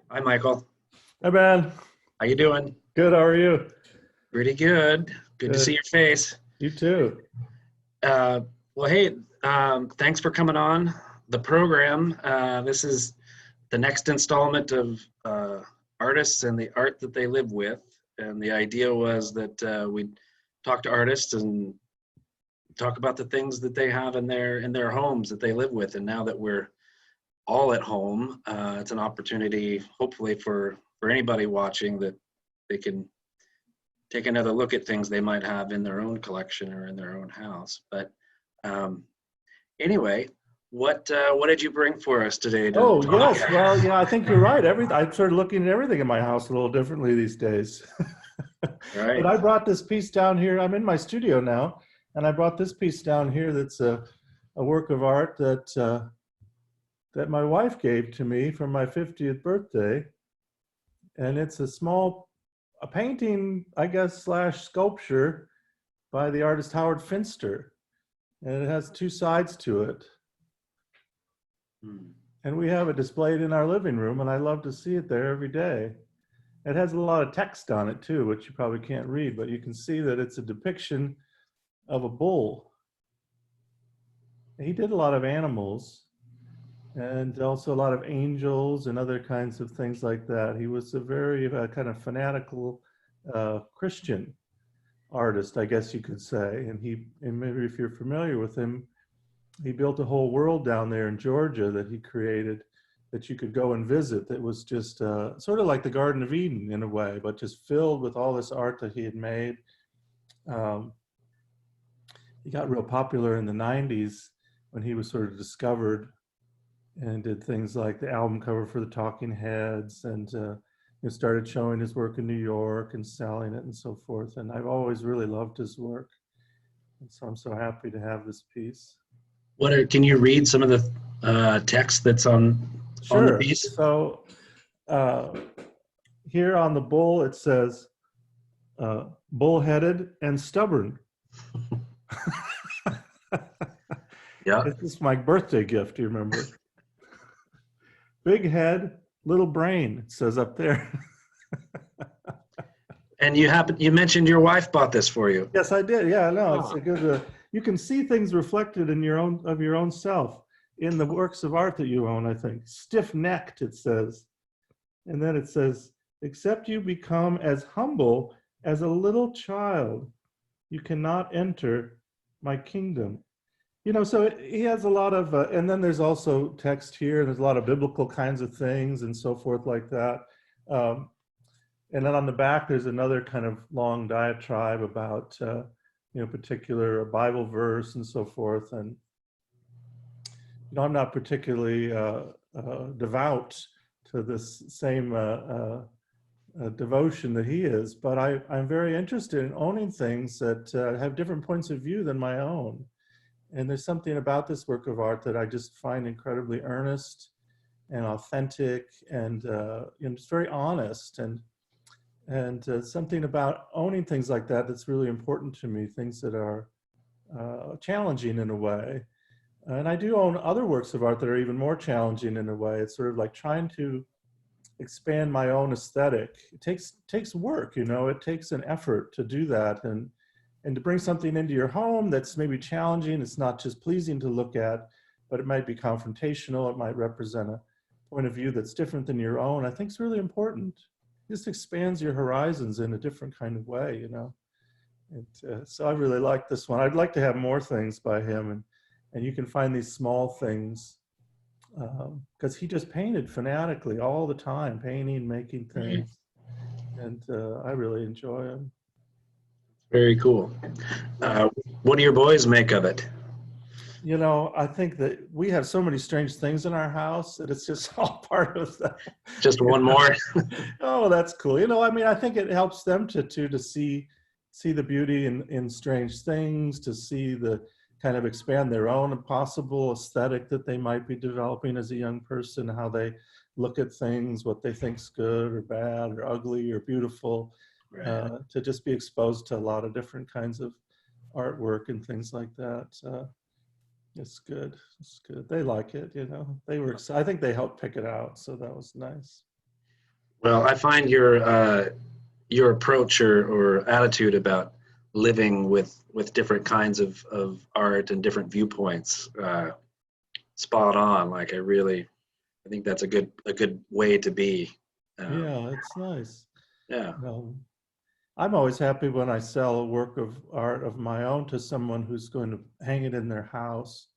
Hi, Michael. Hi, man. How you doing? Good. How are you? Pretty good. Good to see Good. your face. You too. Uh, well, hey, thanks for coming on the program. This is the next installment of artists and the art that they live with. And the idea was that we'd talk to artists and talk about the things that they have in their homes that they live with. And now that we're all at home, it's an opportunity, hopefully, for anybody watching that they can take another look at things they might have in their own collection or in their own house. But um, anyway, what did you bring for us today to Oh, talk yes. about? Well, I think you're right. I started looking at everything in my house a little differently these days. But Right. I brought this piece down here. I'm in my studio now, and I brought this piece down here that's a work of art that my wife gave to me for my 50th birthday. And it's a painting, I guess, slash sculpture by the artist Howard Finster. And it has two sides to it. Hmm. And we have it displayed in our living room, and I love to see it there every day. It has a lot of text on it too, which you probably can't read, but you can see that it's a depiction of a bull. He did a lot of animals and also a lot of angels and other kinds of things like that. He was a very kind of fanatical Christian artist, I guess you could say. And maybe if you're familiar with him, he built a whole world down there in Georgia that he created that you could go and visit. That was just sort of like the Garden of Eden in a way, but just filled with all this art that he had made. Um, he got real popular in the 90s when he was sort of discovered and did things like the album cover for the Talking Heads and started showing his work in New York and selling it and so forth. And I've always really loved his work. And so I'm so happy to have this piece. Can you read some of the text that's on the Sure. piece? So uh, here on the bull, it says, bullheaded and stubborn. Yeah. This is my birthday gift, you remember? Big head, little brain, it says up there. And you mentioned your wife bought this for you. Yes, I did. Yeah, no, it's Oh, a good. You can see things reflected in your own self in the works of art that you own. I think stiff-necked, it says, and then it says, "Except you become as humble as a little child, you cannot enter my kingdom." So he has a lot of, and then there's also text here, and there's a lot of biblical kinds of things and so forth like that. Um, and then on the back, there's another kind of long diatribe about, particular Bible verse and so forth. And, I'm not particularly devout to this same devotion that he is, but I'm very interested in owning things that have different points of view than my own. And there's something about this work of art that I just find incredibly earnest and authentic and just very honest and something about owning things like that that's really important to me, things that are challenging in a way. And I do own other works of art that are even more challenging in a way. It's sort of like trying to expand my own aesthetic. It takes work, it takes an effort to do that and to bring something into your home that's maybe challenging. It's not just pleasing to look at, but it might be confrontational. It might represent a point of view that's different than your own. I think it's really important. It just expands your horizons in a different kind of way. So I really like this one. I'd like to have more things by him, and you can find these small things because he just painted fanatically all the time, painting, making right. things, and I really enjoy him. Very cool. Yeah. What do your boys make of it? I think that we have so many strange things in our house that it's just all part of that. Just You one more? Oh, that's cool. I think it helps them to see the beauty in strange things, to see the kind of expand their own possible aesthetic that they might be developing as a young person, how they look at things, what they think's good or bad or ugly or beautiful, Right. to just be exposed to a lot of different kinds of artwork and things like that. It's good. It's good. They like it. They were. I think they helped pick it out, so that was nice. Well, I find your approach or attitude about living with different kinds of art and different viewpoints spot on. Like I think that's a good way to be. Um, Yeah, it's nice. yeah, Um, I'm always happy when I sell a work of art of my own to someone who's going to hang it in their house.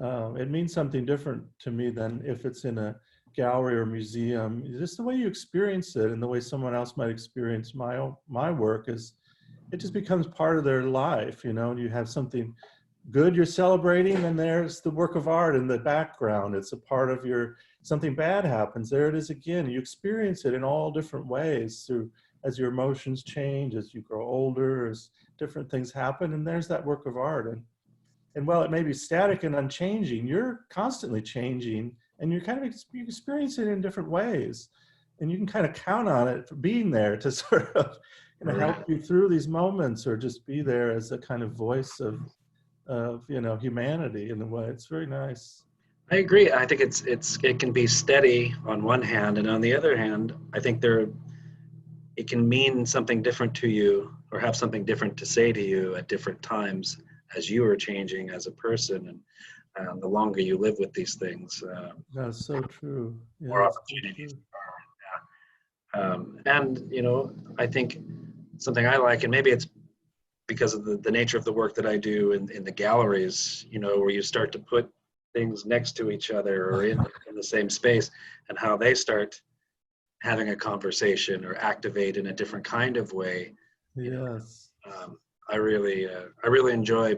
It means something different to me than if it's in a gallery or museum. Just the way you experience it and the way someone else might experience my work is it just becomes part of their life, you know. And you have something good you're celebrating, and there's the work of art in the background. It's a part of your, something bad happens, there it is again. You experience it in all different ways through, as your emotions change, as you grow older, as different things happen, and there's that work of art. And while it may be static and unchanging, you're constantly changing, and you're kind of you experience it in different ways, and you can kind of count on it for being there to sort of, you know, help right. you through these moments, or just be there as a kind of voice of, you know, humanity in a way. It's very nice. I agree. I think it can be steady on one hand, and on the other hand, I think it can mean something different to you or have something different to say to you at different times as you are changing as a person. And the longer you live with these things, That's so true. more Yeah, it's so opportunities true. are. And I think something I like, and maybe it's because of the nature of the work that I do in the galleries, where you start to put things next to each other or in the same space, and how they start having a conversation or activate in a different kind of way. you know Yes. I really enjoy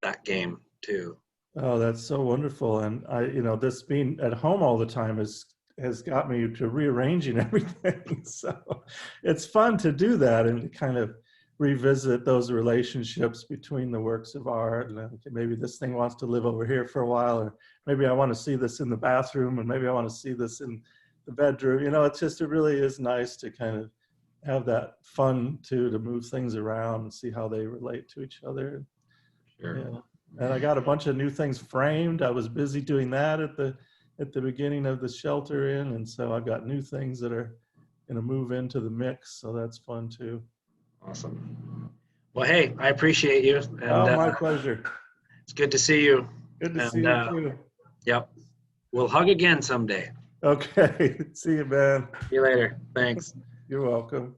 that game too. Oh, that's so wonderful. And I, you know, this being at home all the time has got me to rearranging everything. So it's fun to do that and to kind of revisit those relationships between the works of art. And okay, maybe this thing wants to live over here for a while, or maybe I want to see this in the bathroom, and maybe I want to see this in the bedroom. You know, it's just, it really is nice to kind of have that fun too, to move things around and see how they relate to each other. Sure. Yeah. And I got a bunch of new things framed. I was busy doing that at the beginning of the shelter in, and so I've got new things that are going to move into the mix. So that's fun too. Awesome. Well, hey, I appreciate you, and Oh, my pleasure. it's good to see you. Good to see And you too. yep, we'll hug again someday. Okay. See you, man. See you later. Thanks. You're welcome.